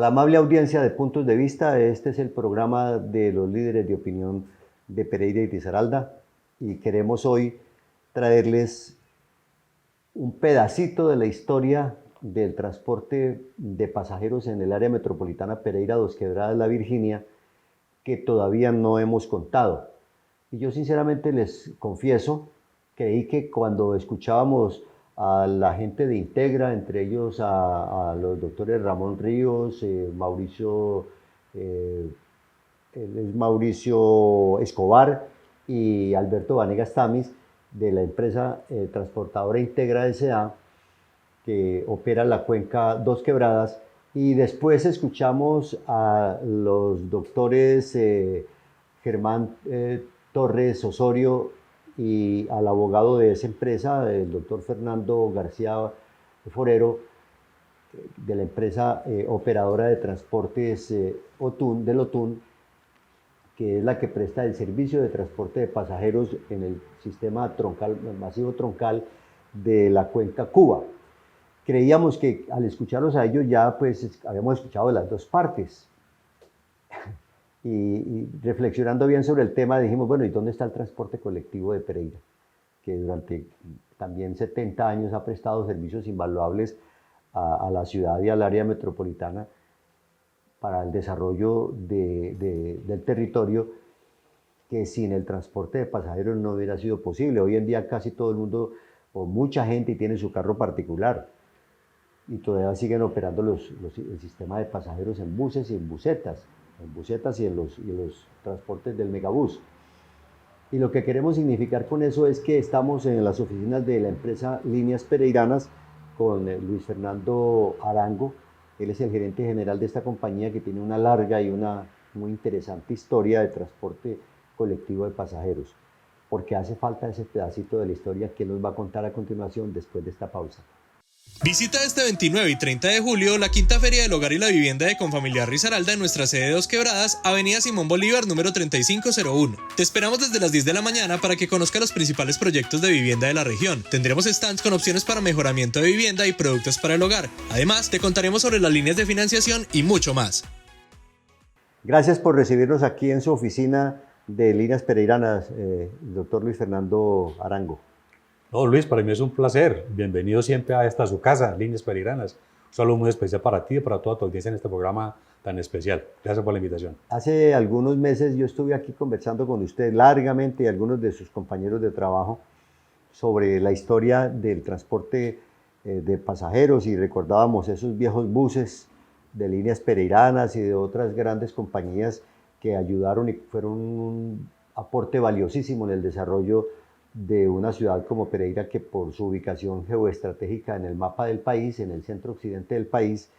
la amable audiencia de Puntos de Vista, este es el programa de los líderes de opinión de Pereira y Risaralda y queremos hoy traerles un pedacito de la historia del transporte de pasajeros en el área metropolitana Pereira, Dos Quebradas, La Virginia, que todavía no hemos contado. Y yo sinceramente les confieso, creí que cuando escuchábamos a la gente de Integra, entre ellos a los doctores Ramón Ríos, Mauricio Escobar y Alberto Vanegas Tamis, de la empresa transportadora Integra S.A., que opera la cuenca Dos Quebradas, y después escuchamos a los doctores Germán Torres Osorio y al abogado de esa empresa, el doctor Fernando García Forero, de la empresa operadora de transportes OTUN, del OTUN, que es la que presta el servicio de transporte de pasajeros en el sistema troncal, masivo troncal de la cuenca Cuba. Creíamos que al escucharlos a ellos ya pues habíamos escuchado las dos partes. Y reflexionando bien sobre el tema dijimos, bueno, ¿y dónde está el transporte colectivo de Pereira? Que durante también 70 años ha prestado servicios invaluables a la ciudad y al área metropolitana para el desarrollo del territorio, que sin el transporte de pasajeros no hubiera sido posible. Hoy en día casi todo el mundo, o mucha gente, tiene su carro particular y todavía siguen operando el sistema de pasajeros en buses y en busetas y en los transportes del megabús. Y lo que queremos significar con eso es que estamos en las oficinas de la empresa Líneas Pereiranas con Luis Fernando Arango. Él es el gerente general de esta compañía que tiene una larga y una muy interesante historia de transporte colectivo de pasajeros. Porque hace falta ese pedacito de la historia que nos va a contar a continuación después de esta pausa. Visita este 29 y 30 de julio la quinta Feria del Hogar y la Vivienda de Confamiliar Risaralda en nuestra sede de Dos Quebradas, Avenida Simón Bolívar, número 3501. Te esperamos desde las 10 de la mañana para que conozca los principales proyectos de vivienda de la región. Tendremos stands con opciones para mejoramiento de vivienda y productos para el hogar. Además, te contaremos sobre las líneas de financiación y mucho más. Gracias por recibirnos aquí en su oficina de Líneas Pereiranas, doctor Luis Fernando Arango. No, Luis, para mí es un placer. Bienvenido siempre a esta su casa, Líneas Pereiranas. Un saludo muy especial para ti y para toda tu audiencia en este programa tan especial. Gracias por la invitación. Hace algunos meses yo estuve aquí conversando con usted largamente y algunos de sus compañeros de trabajo sobre la historia del transporte de pasajeros y recordábamos esos viejos buses de Líneas Pereiranas y de otras grandes compañías que ayudaron y fueron un aporte valiosísimo en el desarrollo de una ciudad como Pereira, que por su ubicación geoestratégica en el mapa del país, en el centro occidente del país,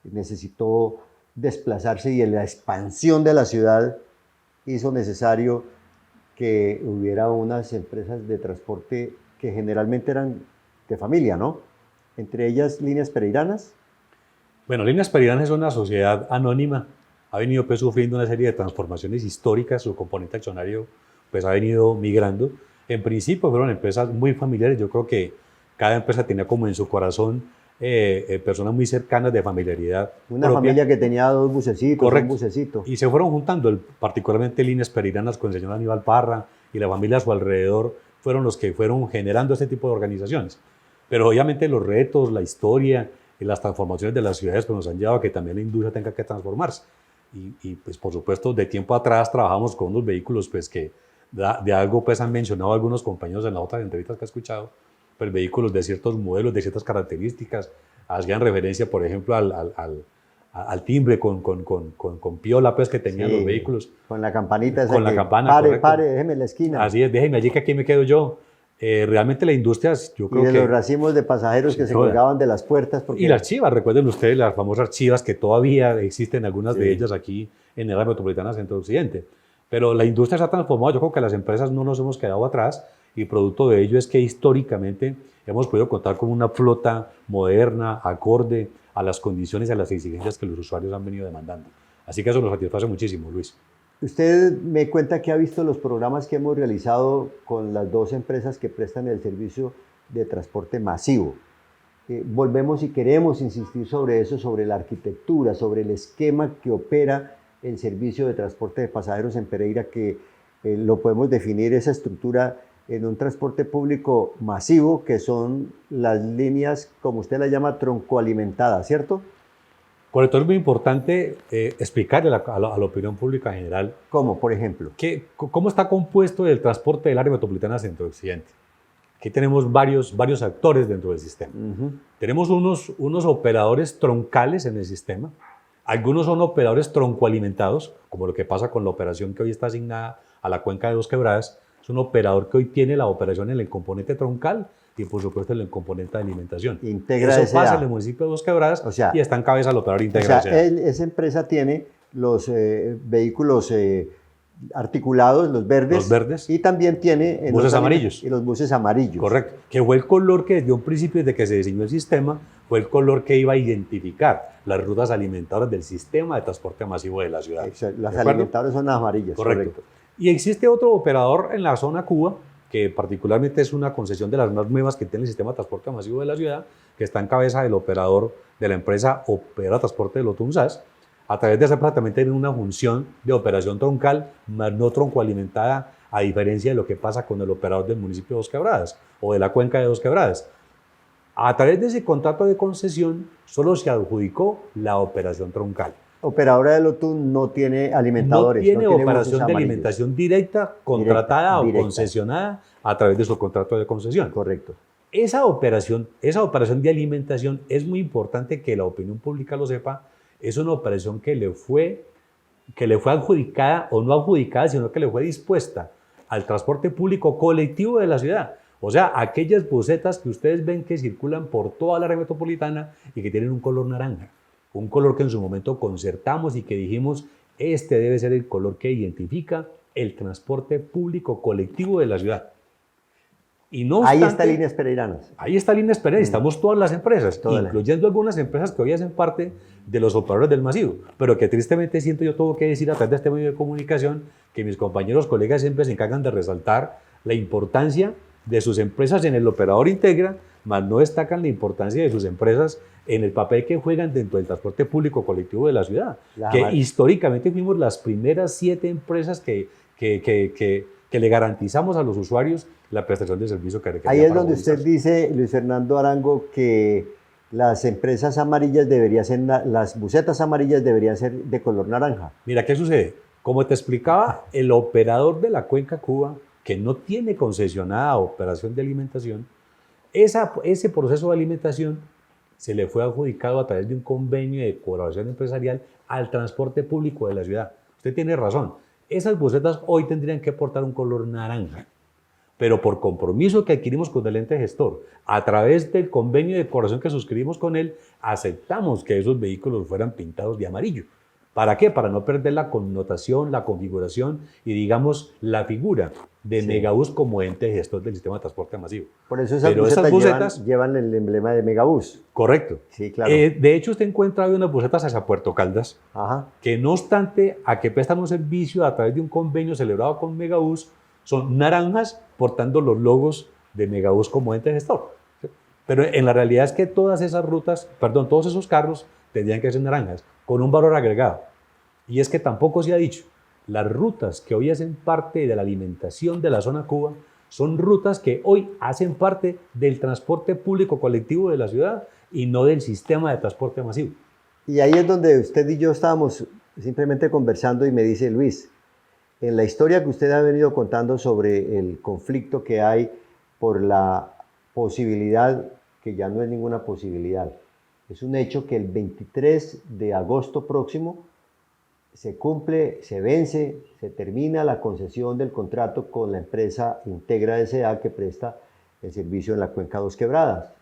necesitó desplazarse y en la expansión de la ciudad hizo necesario que hubiera unas empresas de transporte que generalmente eran de familia, ¿no? Entre ellas Líneas Pereiranas. Bueno, Líneas Pereiranas es una sociedad anónima, ha venido pues sufriendo una serie de transformaciones históricas, su componente accionario pues ha venido migrando. En principio fueron empresas muy familiares, yo creo que cada empresa tenía como en su corazón personas muy cercanas de familiaridad. Una propia familia que tenía dos bucecitos, correcto, un bucecito. Y se fueron juntando, particularmente Líneas Pereiranas con el señor Aníbal Parra y la familia a su alrededor, fueron los que fueron generando este tipo de organizaciones. Pero obviamente los retos, la historia y las transformaciones de las ciudades pues, nos han llevado a que también la industria tenga que transformarse. Y pues por supuesto de tiempo atrás trabajamos con unos vehículos pues que de algo pues han mencionado algunos compañeros en las otras entrevistas que he escuchado, pues vehículos de ciertos modelos, de ciertas características, hacían referencia por ejemplo al timbre con piola pues que tenían los vehículos. Con la campanita esa con la campana, pare, déjeme en la esquina. Así es, déjeme allí que aquí me quedo yo. Realmente la industria, yo creo que... Y de los racimos de pasajeros que se colgaban de las puertas. Porque... Y las chivas, recuerden ustedes las famosas chivas que todavía existen, algunas de ellas aquí en el área metropolitana centro-occidente. Pero la industria se ha transformado, yo creo que las empresas no nos hemos quedado atrás y producto de ello es que históricamente hemos podido contar con una flota moderna, acorde a las condiciones y a las exigencias que los usuarios han venido demandando. Así que eso nos satisface muchísimo, Luis. Usted me cuenta que ha visto los programas que hemos realizado con las dos empresas que prestan el servicio de transporte masivo. volvemos y queremos insistir sobre eso, sobre la arquitectura, sobre el esquema que opera el servicio de transporte de pasajeros en Pereira, que lo podemos definir esa estructura en un transporte público masivo, que son las líneas, como usted las llama, troncoalimentadas, ¿cierto? Correcto, es muy importante explicarle a la opinión pública en general ¿Cómo, por ejemplo? cómo está compuesto el transporte del área metropolitana centro-occidente. Aquí tenemos varios actores dentro del sistema. Tenemos unos operadores troncales en el sistema. Algunos son operadores troncoalimentados, como lo que pasa con la operación que hoy está asignada a la cuenca de Dos Quebradas. Es un operador que hoy tiene la operación en el componente troncal y, por supuesto, en el componente de alimentación. Integra Eso pasa en el municipio de Dos Quebradas, y está en cabeza el operador Integra. O sea, esa empresa tiene los vehículos articulados, los verdes, y también tiene buses amarillos. Y los buses amarillos. Correcto, que fue el color que desde un principio, desde que se diseñó el sistema, fue el color que iba a identificar las rutas alimentadoras del sistema de transporte masivo de la ciudad. Exacto. Las alimentadoras son las amarillas. Correcto. Y existe otro operador en la zona Cuba, que particularmente es una concesión de las más nuevas que tiene el sistema de transporte masivo de la ciudad, que está en cabeza del operador de la empresa Opera Transporte de Lotunzas. A través de esa empresa también tienen una función de operación troncal, más no troncoalimentada, a diferencia de lo que pasa con el operador del municipio de Dos Quebradas o de la cuenca de Dos Quebradas. A través de ese contrato de concesión solo se adjudicó la operación troncal. Operadora de Lotun no tiene alimentadores. No tiene operación de alimentación directa, contratada o concesionada a través de su contrato de concesión. Correcto. Esa operación de alimentación es muy importante que la opinión pública lo sepa. Es una operación que le fue adjudicada o no adjudicada, sino que le fue dispuesta al transporte público colectivo de la ciudad. O sea, aquellas busetas que ustedes ven que circulan por toda la área metropolitana y que tienen un color naranja. Un color que en su momento concertamos y que dijimos, este debe ser el color que identifica el transporte público colectivo de la ciudad. Y no obstante, ahí está Líneas Pereiranas. Ahí está Líneas Pereiranas, estamos todas las empresas, incluyendo algunas empresas que hoy hacen parte de los operadores del masivo, pero que tristemente siento yo tengo que decir a través de este medio de comunicación que mis compañeros, colegas siempre se encargan de resaltar la importancia de sus empresas en el operador Integra, mas no destacan la importancia de sus empresas en el papel que juegan dentro del transporte público colectivo de la ciudad, históricamente fuimos las primeras 7 empresas que le garantizamos a los usuarios la prestación de servicio que requerían. Ahí es donde usted dice, Luis Fernando Arango, que las empresas amarillas deberían ser, las busetas amarillas deberían ser de color naranja. Mira, ¿qué sucede? Como te explicaba, el operador de la Cuenca Cuba, que no tiene concesionada operación de alimentación, ese proceso de alimentación se le fue adjudicado a través de un convenio de colaboración empresarial al transporte público de la ciudad. Usted tiene razón. Esas busetas hoy tendrían que portar un color naranja, pero por compromiso que adquirimos con el ente gestor, a través del convenio de colaboración que suscribimos con él, aceptamos que esos vehículos fueran pintados de amarillo. ¿Para qué? Para no perder la connotación, la configuración y, digamos, la figura de Megabús como ente gestor del sistema de transporte masivo. Por eso esas busetas llevan el emblema de Megabús. Correcto. Sí, claro. De hecho, usted encuentra hoy unas busetas hacia Puerto Caldas, que no obstante a que prestan un servicio a través de un convenio celebrado con Megabús, son naranjas portando los logos de Megabús como ente gestor. ¿Sí? Pero en la realidad es que todas esas rutas, todos esos carros tendrían que ser naranjas, con un valor agregado. Y es que tampoco se ha dicho, las rutas que hoy hacen parte de la alimentación de la zona Cuba son rutas que hoy hacen parte del transporte público colectivo de la ciudad y no del sistema de transporte masivo. Y ahí es donde usted y yo estábamos simplemente conversando y me dice, Luis, en la historia que usted ha venido contando sobre el conflicto que hay por la posibilidad, que ya no es ninguna posibilidad, es un hecho que el 23 de agosto próximo se cumple, se vence, se termina la concesión del contrato con la empresa Integra S.A. que presta el servicio en la cuenca Dos Quebradas,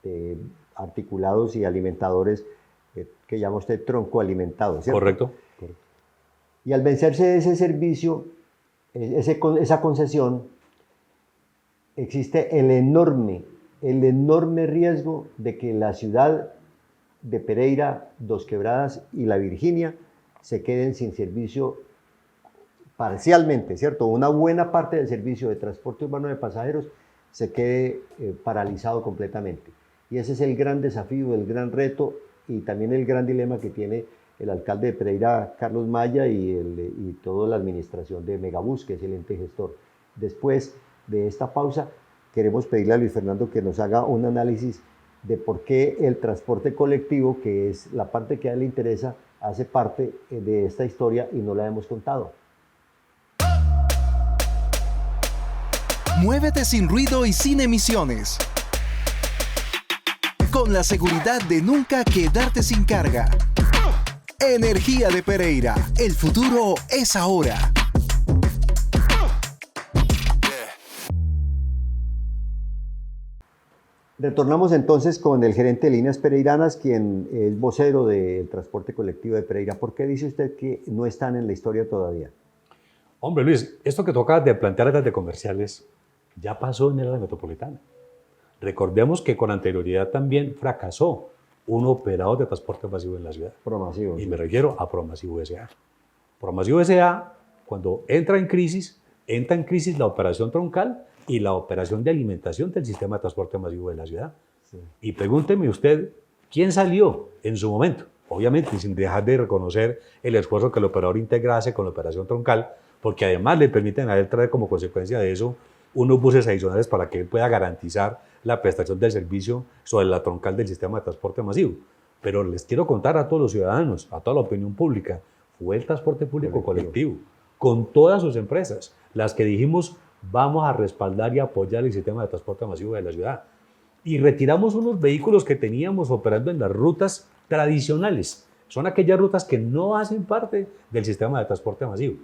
de articulados y alimentadores que llama usted troncoalimentados, ¿cierto? Correcto. Y al vencerse ese servicio, esa concesión, existe el enorme riesgo de que la ciudad de Pereira, Dos Quebradas y La Virginia se queden sin servicio parcialmente, ¿cierto? Una buena parte del servicio de transporte urbano de pasajeros se quede paralizado completamente. Y ese es el gran desafío, el gran reto y también el gran dilema que tiene el alcalde de Pereira, Carlos Maya, y toda la administración de Megabús, que es el ente gestor. Después de esta pausa, queremos pedirle a Luis Fernando que nos haga un análisis de por qué el transporte colectivo, que es la parte que a él le interesa, hace parte de esta historia y no la hemos contado. Muévete sin ruido y sin emisiones. Con la seguridad de nunca quedarte sin carga. Energía de Pereira. El futuro es ahora. Retornamos entonces con el gerente de Líneas Pereiranas, quien es vocero del transporte colectivo de Pereira. ¿Por qué dice usted que no están en la historia todavía? Hombre, Luis, esto que toca de plantear desde comerciales ya pasó en el área metropolitana. Recordemos que con anterioridad también fracasó un operador de transporte masivo en la ciudad. Promasivo. Y me refiero a Promasivo S.A. Promasivo S.A., cuando entra en crisis la operación troncal y la operación de alimentación del sistema de transporte masivo de la ciudad. Sí. Y pregúnteme usted, ¿quién salió en su momento? Obviamente, sin dejar de reconocer el esfuerzo que el operador integra hace con la operación troncal, porque además le permiten a él traer como consecuencia de eso unos buses adicionales para que él pueda garantizar la prestación del servicio sobre la troncal del sistema de transporte masivo. Pero les quiero contar a todos los ciudadanos, a toda la opinión pública, fue el transporte público colectivo, con todas sus empresas, las que dijimos vamos a respaldar y apoyar el sistema de transporte masivo de la ciudad. Y retiramos unos vehículos que teníamos operando en las rutas tradicionales. Son aquellas rutas que no hacen parte del sistema de transporte masivo.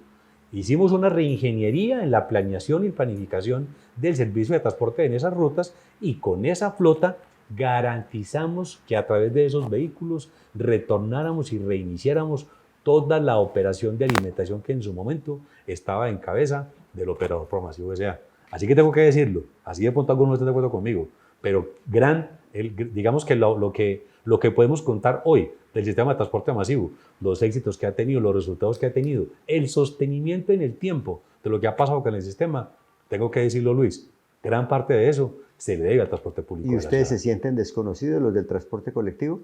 Hicimos una reingeniería en la planeación y planificación del servicio de transporte en esas rutas y con esa flota garantizamos que a través de esos vehículos retornáramos y reiniciáramos toda la operación de alimentación que en su momento estaba en cabeza del operador Promasivo S.A. Así que tengo que decirlo, así de pronto algunos no están de acuerdo conmigo, pero digamos que lo que podemos contar hoy del sistema de transporte masivo, los éxitos que ha tenido, los resultados que ha tenido, el sostenimiento en el tiempo de lo que ha pasado con el sistema, tengo que decirlo, Luis, gran parte de eso se le debe al transporte público. ¿Y ustedes se sienten desconocidos, los del transporte colectivo?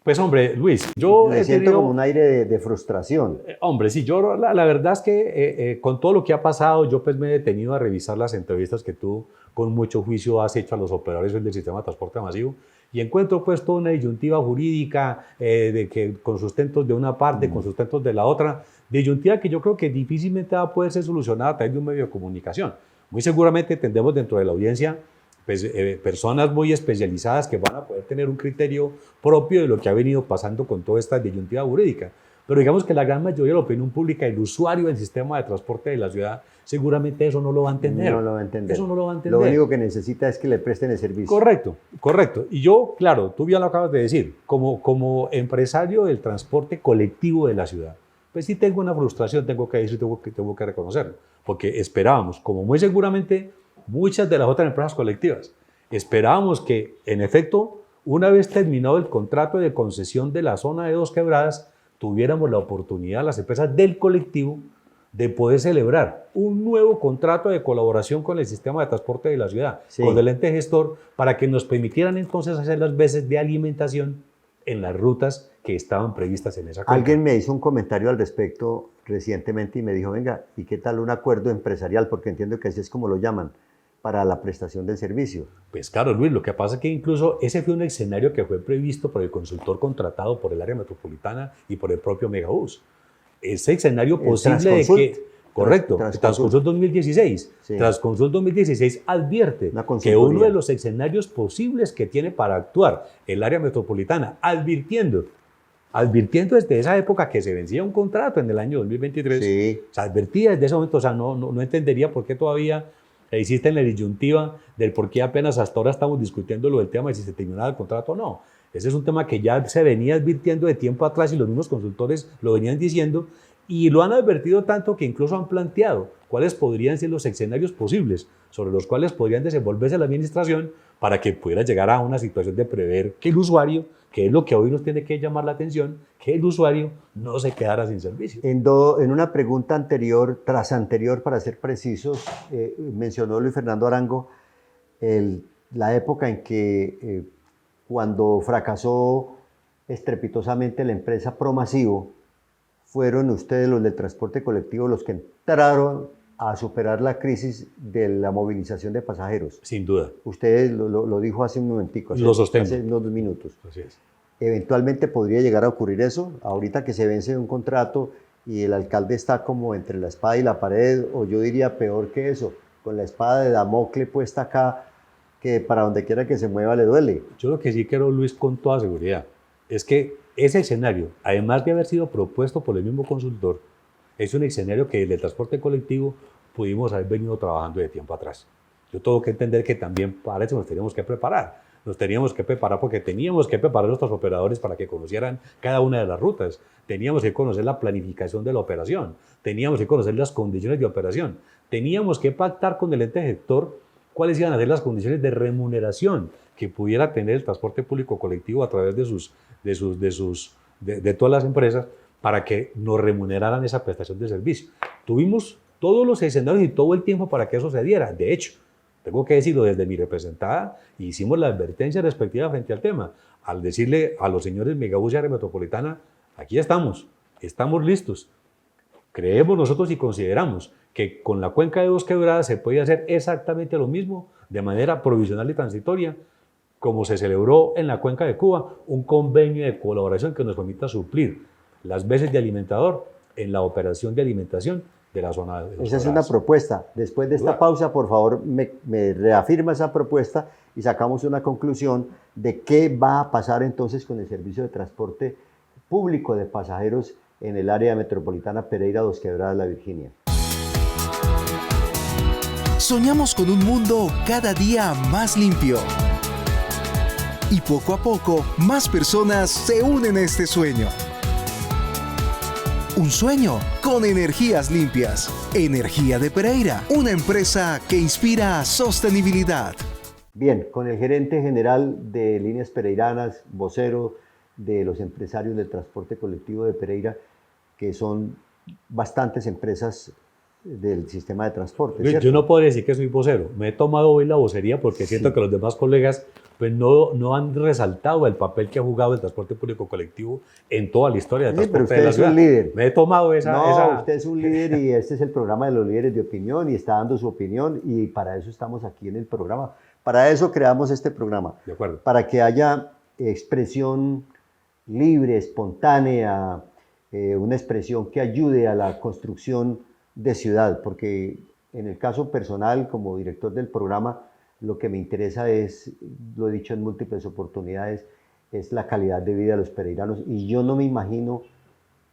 Pues hombre, Luis, yo me siento como un aire de frustración. Hombre, sí, yo la verdad es que con todo lo que ha pasado, yo pues me he detenido a revisar las entrevistas que tú con mucho juicio has hecho a los operadores del sistema de transporte masivo y encuentro pues toda una disyuntiva jurídica de que con sustentos de una parte, con sustentos de la otra, disyuntiva que yo creo que difícilmente va a poder ser solucionada a través de un medio de comunicación. Muy seguramente tendremos dentro de la audiencia pues, personas muy especializadas que van a poder tener un criterio propio de lo que ha venido pasando con toda esta disyuntiva jurídica. Pero digamos que la gran mayoría de la opinión pública, el usuario del sistema de transporte de la ciudad, seguramente eso no lo va a entender. No lo va a entender. Eso no lo va a entender. Lo único que necesita es que le presten el servicio. Correcto, correcto. Y yo, claro, tú bien lo acabas de decir, como empresario del transporte colectivo de la ciudad, pues sí tengo una frustración, tengo que decir, tengo que reconocerlo, porque esperábamos, como muy seguramente muchas de las otras empresas colectivas, esperábamos que, en efecto, una vez terminado el contrato de concesión de la zona de Dos Quebradas, tuviéramos la oportunidad, las empresas del colectivo, de poder celebrar un nuevo contrato de colaboración con el sistema de transporte de la ciudad, sí, con el ente gestor, para que nos permitieran entonces hacer las veces de alimentación en las rutas que estaban previstas en esa cuenta. Alguien me hizo un comentario al respecto recientemente y me dijo, venga, ¿y qué tal un acuerdo empresarial? Porque entiendo que así es como lo llaman, para la prestación del servicio. Pues claro, Luis, lo que pasa es que incluso ese fue un escenario que fue previsto por el consultor contratado por el área metropolitana y por el propio Megabús. Ese escenario posible de que... Correcto, Transconsult 2016. Sí. Transconsult 2016 advierte que uno de los escenarios posibles que tiene para actuar el área metropolitana, advirtiendo desde esa época que se vencía un contrato en el año 2023, sí, o sea, advertía desde ese momento, o sea, no entendería por qué todavía existe la disyuntiva del por qué apenas hasta ahora estamos discutiendo lo del tema de si se terminaba el contrato o no. Ese es un tema que ya se venía advirtiendo de tiempo atrás y los mismos consultores lo venían diciendo y lo han advertido tanto que incluso han planteado cuáles podrían ser los escenarios posibles sobre los cuales podrían desenvolverse la administración para que pudiera llegar a una situación de prever que el usuario, que es lo que hoy nos tiene que llamar la atención, que el usuario no se quedara sin servicio. En una pregunta anterior, tras anterior, para ser precisos, mencionó Luis Fernando Arango la época en que cuando fracasó estrepitosamente la empresa Promasivo, fueron ustedes los del transporte colectivo los que entraron a superar la crisis de la movilización de pasajeros. Sin duda. Usted lo dijo hace un momentico, Lo sostengo. hace unos 2 minutos. Así es. Eventualmente podría llegar a ocurrir eso, ahorita que se vence un contrato y el alcalde está como entre la espada y la pared, o yo diría peor que eso, con la espada de Damocles puesta acá, que para donde quiera que se mueva le duele. Yo lo que sí quiero, Luis, con toda seguridad, es que ese escenario, además de haber sido propuesto por el mismo consultor, es un escenario que desde el transporte colectivo pudimos haber venido trabajando de tiempo atrás. Yo tengo que entender que también para eso nos teníamos que preparar. Nos teníamos que preparar porque teníamos que preparar a nuestros operadores para que conocieran cada una de las rutas. Teníamos que conocer la planificación de la operación. Teníamos que conocer las condiciones de operación. Teníamos que pactar con el ente gestor cuáles iban a ser las condiciones de remuneración que pudiera tener el transporte público colectivo a través de todas las empresas para que nos remuneraran esa prestación de servicio. Tuvimos todos los escenarios y todo el tiempo para que eso se diera. De hecho, tengo que decirlo desde mi representada, hicimos la advertencia respectiva frente al tema, al decirle a los señores Megabús y Área Metropolitana, aquí estamos listos. Creemos nosotros y consideramos que con la cuenca de Dos Quebradas se puede hacer exactamente lo mismo de manera provisional y transitoria, como se celebró en la cuenca de Cuba, un convenio de colaboración que nos permita suplir las veces de alimentador en la operación de alimentación de la zona de Dos Esa es Quebradas. una propuesta. Después de esta pausa, por favor, me reafirma esa propuesta y sacamos una conclusión de qué va a pasar entonces con el servicio de transporte público de pasajeros en el área metropolitana Pereira, Dos Quebradas, La Virginia. Soñamos con un mundo cada día más limpio. Y poco a poco, más personas se unen a este sueño. Un sueño con energías limpias. Energía de Pereira, una empresa que inspira sostenibilidad. Bien, con el gerente general de Líneas Pereiranas, vocero de los empresarios del transporte colectivo de Pereira, que son bastantes empresas del sistema de transporte. Luis, ¿cierto? yo no podría decir que soy vocero. Me he tomado hoy la vocería porque siento que los demás colegas pues no han resaltado el papel que ha jugado el transporte público colectivo en toda la historia del Sí, pero transporte usted de la es un ciudad. líder. Me he tomado esa... Usted es un líder y este es el programa de los líderes de opinión y está dando su opinión y para eso estamos aquí en el programa. Para eso creamos este programa. De acuerdo. Para que haya expresión libre, espontánea, una expresión que ayude a la construcción de ciudad, porque en el caso personal, como director del programa, lo que me interesa es, lo he dicho en múltiples oportunidades, es la calidad de vida de los pereiranos y yo no me imagino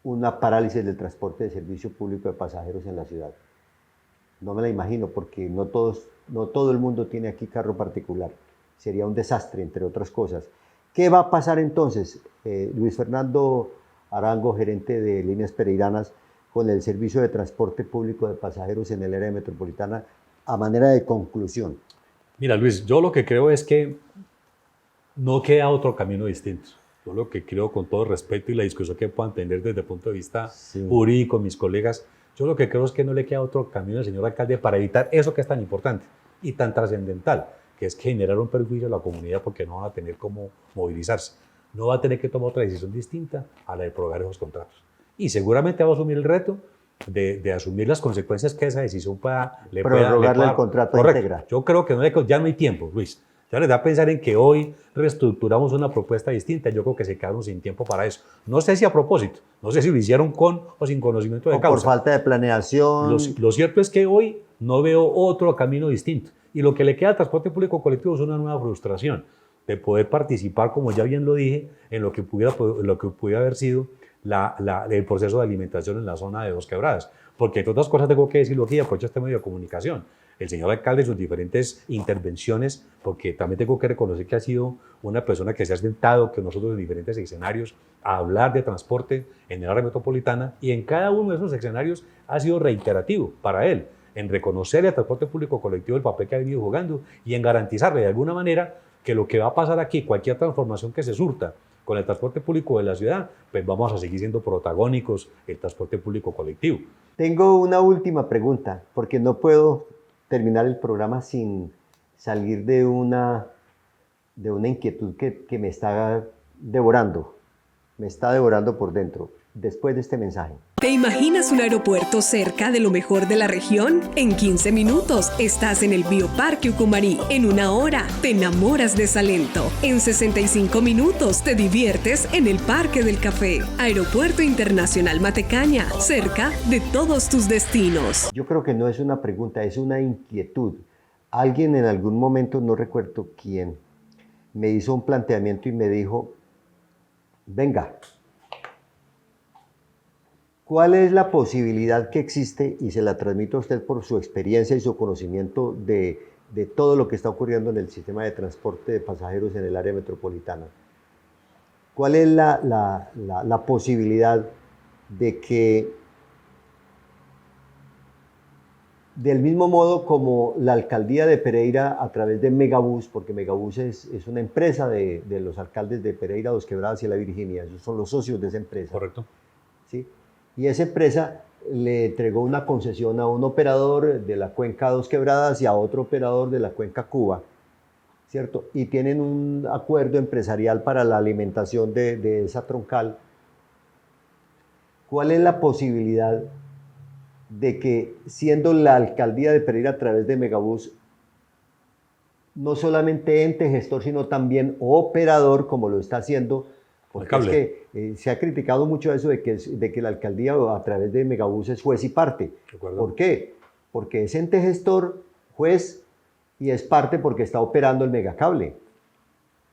una parálisis del transporte de servicio público de pasajeros en la ciudad. No me la imagino porque no todo el mundo tiene aquí carro particular. Sería un desastre, entre otras cosas. ¿Qué va a pasar entonces, Luis Fernando Arango, gerente de Líneas Pereiranas, con el servicio de transporte público de pasajeros en el área metropolitana a manera de conclusión? Mira, Luis, yo lo que creo es que no queda otro camino distinto. Yo lo que creo, con todo respeto y la discusión que puedan tener desde el punto de vista jurídico, mis colegas, yo lo que creo es que no le queda otro camino al señor alcalde para evitar eso que es tan importante y tan trascendental, que es generar un perjuicio a la comunidad porque no van a tener cómo movilizarse. No va a tener que tomar otra decisión distinta a la de prorrogar esos contratos. Y seguramente va a asumir el reto de asumir las consecuencias que esa decisión le pueda prorrogarle el contrato íntegra. Yo creo que ya no hay tiempo, Luis. Ya les da pensar en que hoy reestructuramos una propuesta distinta. Yo creo que se quedaron sin tiempo para eso. No sé si a propósito, no sé si lo hicieron con o sin conocimiento de O causa. por falta de planeación. Lo cierto es que hoy no veo otro camino distinto. Y lo que le queda al transporte público colectivo es una nueva frustración de poder participar, como ya bien lo dije, en lo que pudiera haber sido el proceso de alimentación en la zona de Dos Quebradas. Porque, entre otras cosas, tengo que decirlo aquí y aprovecho este medio de comunicación. El señor alcalde, sus diferentes intervenciones, porque también tengo que reconocer que ha sido una persona que se ha sentado con nosotros en diferentes escenarios a hablar de transporte en el área metropolitana y en cada uno de esos escenarios ha sido reiterativo para él, en reconocerle al transporte público colectivo el papel que ha venido jugando y en garantizarle de alguna manera que lo que va a pasar aquí, cualquier transformación que se surta con el transporte público de la ciudad, pues vamos a seguir siendo protagónicos el transporte público colectivo. Tengo una última pregunta, porque no puedo terminar el programa sin salir de una de una inquietud que me está devorando por dentro, después de este mensaje. ¿Te imaginas un aeropuerto cerca de lo mejor de la región? En 15 minutos estás en el Bioparque Ucumarí. En 1 hora te enamoras de Salento. En 65 minutos te diviertes en el Parque del Café. Aeropuerto Internacional Matecaña, cerca de todos tus destinos. Yo creo que no es una pregunta, es una inquietud. Alguien en algún momento, no recuerdo quién, me hizo un planteamiento y me dijo, venga, ¿cuál es la posibilidad que existe, y se la transmito a usted por su experiencia y su conocimiento de todo lo que está ocurriendo en el sistema de transporte de pasajeros en el área metropolitana? ¿Cuál es la posibilidad de que, del mismo modo como la alcaldía de Pereira a través de Megabús, porque Megabús es una empresa de los alcaldes de Pereira, Dos Quebradas y La Virginia, esos son los socios de esa empresa. Correcto. ¿Sí? Y esa empresa le entregó una concesión a un operador de la cuenca Dos Quebradas y a otro operador de la cuenca Cuba, ¿cierto? Y tienen un acuerdo empresarial para la alimentación de esa troncal. ¿Cuál es la posibilidad de que, siendo la alcaldía de Pereira a través de Megabús, no solamente ente gestor, sino también operador, como lo está haciendo, porque es que se ha criticado mucho eso de que la alcaldía a través de Megabús es juez y parte? ¿Por qué? Porque es ente gestor, juez, y es parte porque está operando el megacable,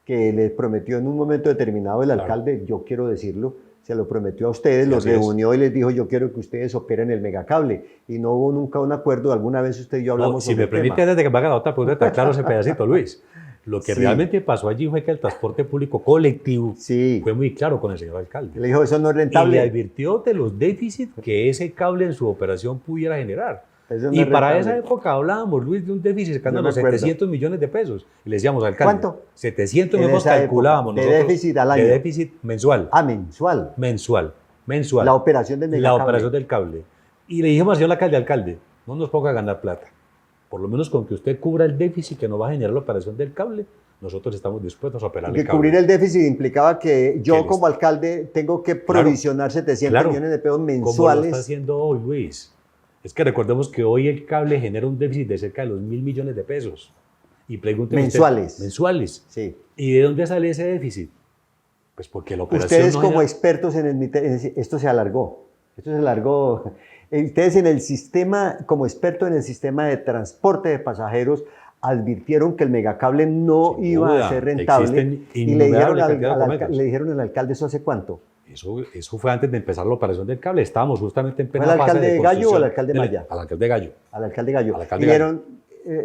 que le prometió en un momento determinado el alcalde, yo quiero decirlo, se lo prometió a ustedes, los reunió y les dijo, yo quiero que ustedes operen el megacable, y no hubo nunca un acuerdo. Alguna vez usted y yo hablamos sobre el tema. Si me permite, desde que me haga la otra pregunta, está claro ese pedacito, Luis. Lo que realmente pasó allí fue que el transporte público colectivo fue muy claro con el señor alcalde. Le dijo, eso no es rentable. Y le advirtió de los déficits que ese cable en su operación pudiera generar. No y para rentable. esa época hablábamos, Luis, de un déficit cercano a los 700 millones de pesos. Y le decíamos, alcalde, ¿cuánto? 700 En millones esa calculábamos época, nosotros. de déficit al año. De déficit mensual. Ah, mensual. Mensual. La operación del megacable. La operación del cable. Y le dijimos al señor alcalde, no nos ponga a ganar plata. Por lo menos con que usted cubra el déficit que nos va a generar la operación del cable, nosotros estamos dispuestos a operar el cable. Cubrir el déficit implicaba que yo como alcalde tengo que provisionar 700 millones de pesos mensuales. Como lo está haciendo hoy, Luis. Es que recordemos que hoy el cable genera un déficit de cerca de los 1.000 millones de pesos. Y pregúntenme mensuales. Mensuales. Sí. ¿Y de dónde sale ese déficit? Pues porque la operación ustedes no como genera... expertos esto se alargó. Ustedes en el sistema, como expertos en el sistema de transporte de pasajeros, advirtieron que el megacable no iba a ser rentable y le dijeron al alcalde, ¿eso hace cuánto? Eso fue antes de empezar la operación del cable. Estábamos justamente en plena ¿Fue al fase alcalde de Gallo o al alcalde Maya? Al alcalde Gallo. Al alcalde Gallo. Al alcalde y dijeron,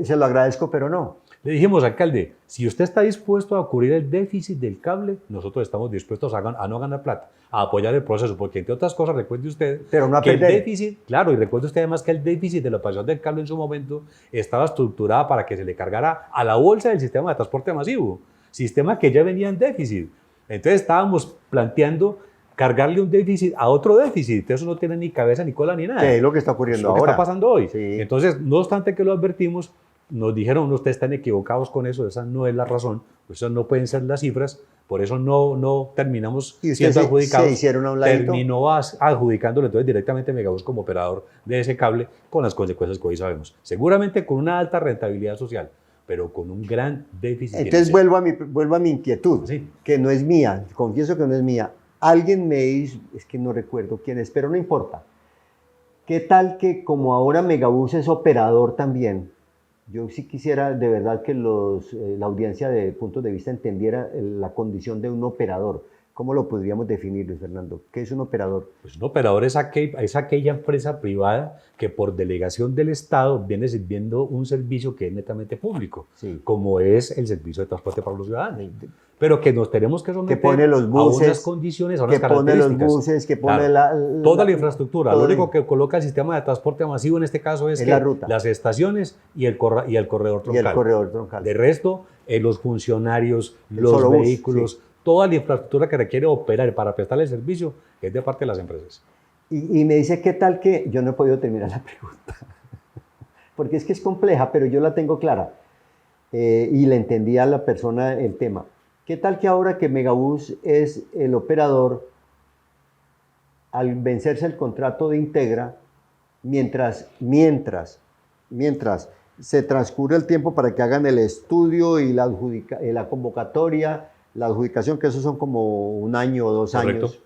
se lo agradezco, pero no. Le dijimos, alcalde, si usted está dispuesto a cubrir el déficit del cable, nosotros estamos dispuestos a no ganar plata, a apoyar el proceso, porque entre otras cosas, recuerde usted pero no a que perder. el déficit, claro, y recuerde usted además que el déficit de la operación del cable en su momento estaba estructurada para que se le cargara a la bolsa del sistema de transporte masivo, sistema que ya venía en déficit. Entonces estábamos planteando cargarle un déficit a otro déficit. Eso no tiene ni cabeza, ni cola, ni nada. ¿Qué es lo que está ocurriendo ahora? ¿Qué está pasando hoy? Sí. Entonces, no obstante que lo advertimos, nos dijeron, ustedes están equivocados con eso, esa no es la razón, esas no pueden ser las cifras, por eso no terminamos siendo adjudicados. Se hicieron a un ladito. Terminó adjudicándolo entonces directamente a Megabús como operador de ese cable, con las consecuencias que hoy sabemos. Seguramente con una alta rentabilidad social, pero con un gran déficit. Entonces vuelvo a mi inquietud, sí, que no es mía, confieso que no es mía. Alguien me hizo, es que no recuerdo quién es, pero no importa. ¿Qué tal que como ahora Megabús es operador también? Yo sí quisiera de verdad que la audiencia de puntos de vista entendiera la condición de un operador. ¿Cómo lo podríamos definir, Luis Fernando? ¿Qué es un operador? Pues un operador es aquella empresa privada que por delegación del Estado viene sirviendo un servicio que es netamente público, sí, como es el servicio de transporte para los ciudadanos. Sí. Pero que nos tenemos que someter que pone los buses, a unas condiciones, a unas Que características. pone los buses, que pone toda la infraestructura. Lo único que coloca el sistema de transporte masivo en este caso es que la ruta, las estaciones y el corredor troncal. De resto, los funcionarios, los vehículos, sí, toda la infraestructura que requiere operar para prestar el servicio es de parte de las empresas. Y me dice, ¿qué tal que...? Yo no he podido terminar la pregunta, porque es que es compleja, pero yo la tengo clara. y le entendía a la persona el tema. ¿Qué tal que ahora que Megabús es el operador, al vencerse el contrato de Integra, mientras se transcurre el tiempo para que hagan el estudio y la convocatoria, la adjudicación, que eso son como 1 año o 2 Correcto. años,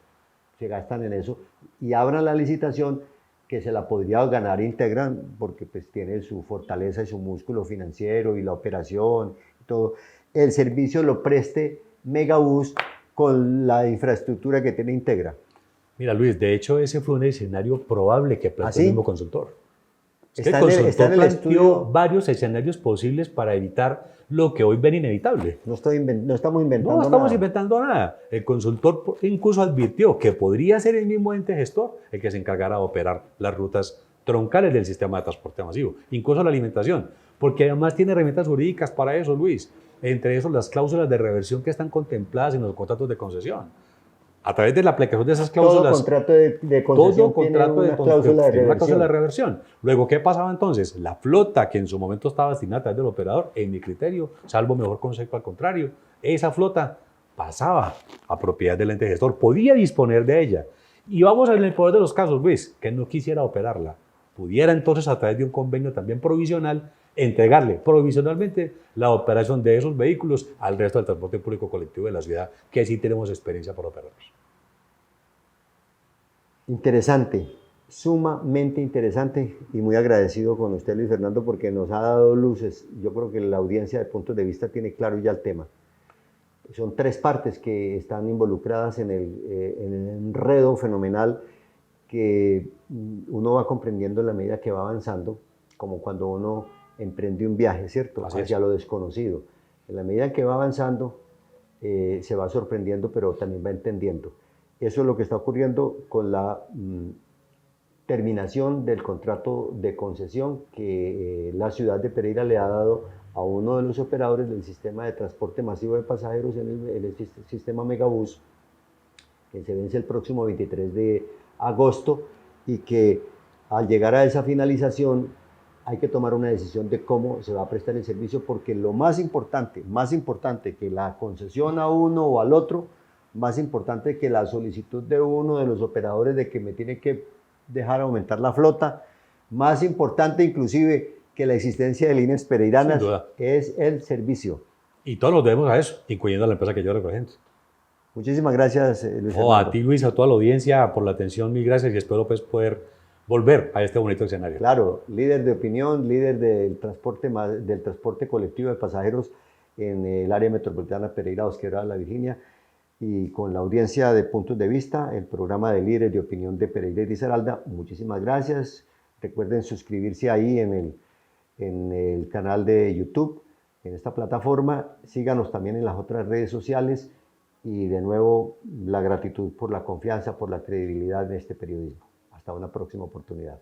se gastan en eso, y abran la licitación, que se la podría ganar Integra, porque pues tiene su fortaleza y su músculo financiero y la operación y todo. El servicio lo preste Megabús con la infraestructura que tiene Integra. Mira, Luis, de hecho ese fue un escenario probable que planteó ¿Ah, sí? el mismo consultor. Es que Está el en el consultor planteó estudio. varios escenarios posibles para evitar lo que hoy ven inevitable. No estamos inventando No estamos nada. inventando nada. El consultor incluso advirtió que podría ser el mismo ente gestor el que se encargara de operar las rutas troncales del sistema de transporte masivo, incluso la alimentación, porque además tiene herramientas jurídicas para eso, Luis. Entre eso, las cláusulas de reversión que están contempladas en los contratos de concesión. A través de la aplicación de esas cláusulas, Todo contrato de concesión todo contrato tiene una cláusula de tiene una cláusula de reversión. reversión. Luego, ¿qué pasaba entonces? La flota que en su momento estaba destinada a través del operador, en mi criterio, salvo mejor concepto al contrario, esa flota pasaba a propiedad del ente gestor, podía disponer de ella. Y vamos en el poder de los casos, Luis, que no quisiera operarla. Pudiera entonces, a través de un convenio también provisional, entregarle provisionalmente la operación de esos vehículos al resto del transporte público colectivo de la ciudad, que sí tenemos experiencia por operarlos. Interesante, sumamente interesante, y muy agradecido con usted, Luis Fernando, porque nos ha dado luces. Yo creo que la audiencia de puntos de vista tiene claro ya el tema. Son 3 partes que están involucradas en el enredo fenomenal que uno va comprendiendo en la medida que va avanzando, como cuando uno emprende un viaje, ¿cierto? Así es. Hacia lo desconocido. En la medida que va avanzando, se va sorprendiendo, pero también va entendiendo. Eso es lo que está ocurriendo con la terminación del contrato de concesión que la ciudad de Pereira le ha dado a uno de los operadores del sistema de transporte masivo de pasajeros en el sistema Megabús, que se vence el próximo 23 de agosto, y que al llegar a esa finalización hay que tomar una decisión de cómo se va a prestar el servicio, porque lo más importante que la concesión a uno o al otro, más importante que la solicitud de uno de los operadores de que me tiene que dejar aumentar la flota, más importante inclusive que la existencia de líneas pereiranas, Sin duda. es el servicio. Y todos nos debemos a eso, incluyendo a la empresa que yo represento. Muchísimas gracias, Luis Oh, a Fernando. ti, Luis, a toda la audiencia por la atención, mil gracias, y espero pues poder volver a este bonito escenario. Claro, líder de opinión, líder del transporte colectivo de pasajeros en el área metropolitana Pereira, Dos Quebradas, La Virginia, y con la audiencia de puntos de vista, el programa de líderes de opinión de Pereira y Risaralda. Muchísimas gracias. Recuerden suscribirse ahí en el canal de YouTube, en esta plataforma. Síganos también en las otras redes sociales, y de nuevo la gratitud por la confianza, por la credibilidad en este periodismo. Hasta una próxima oportunidad.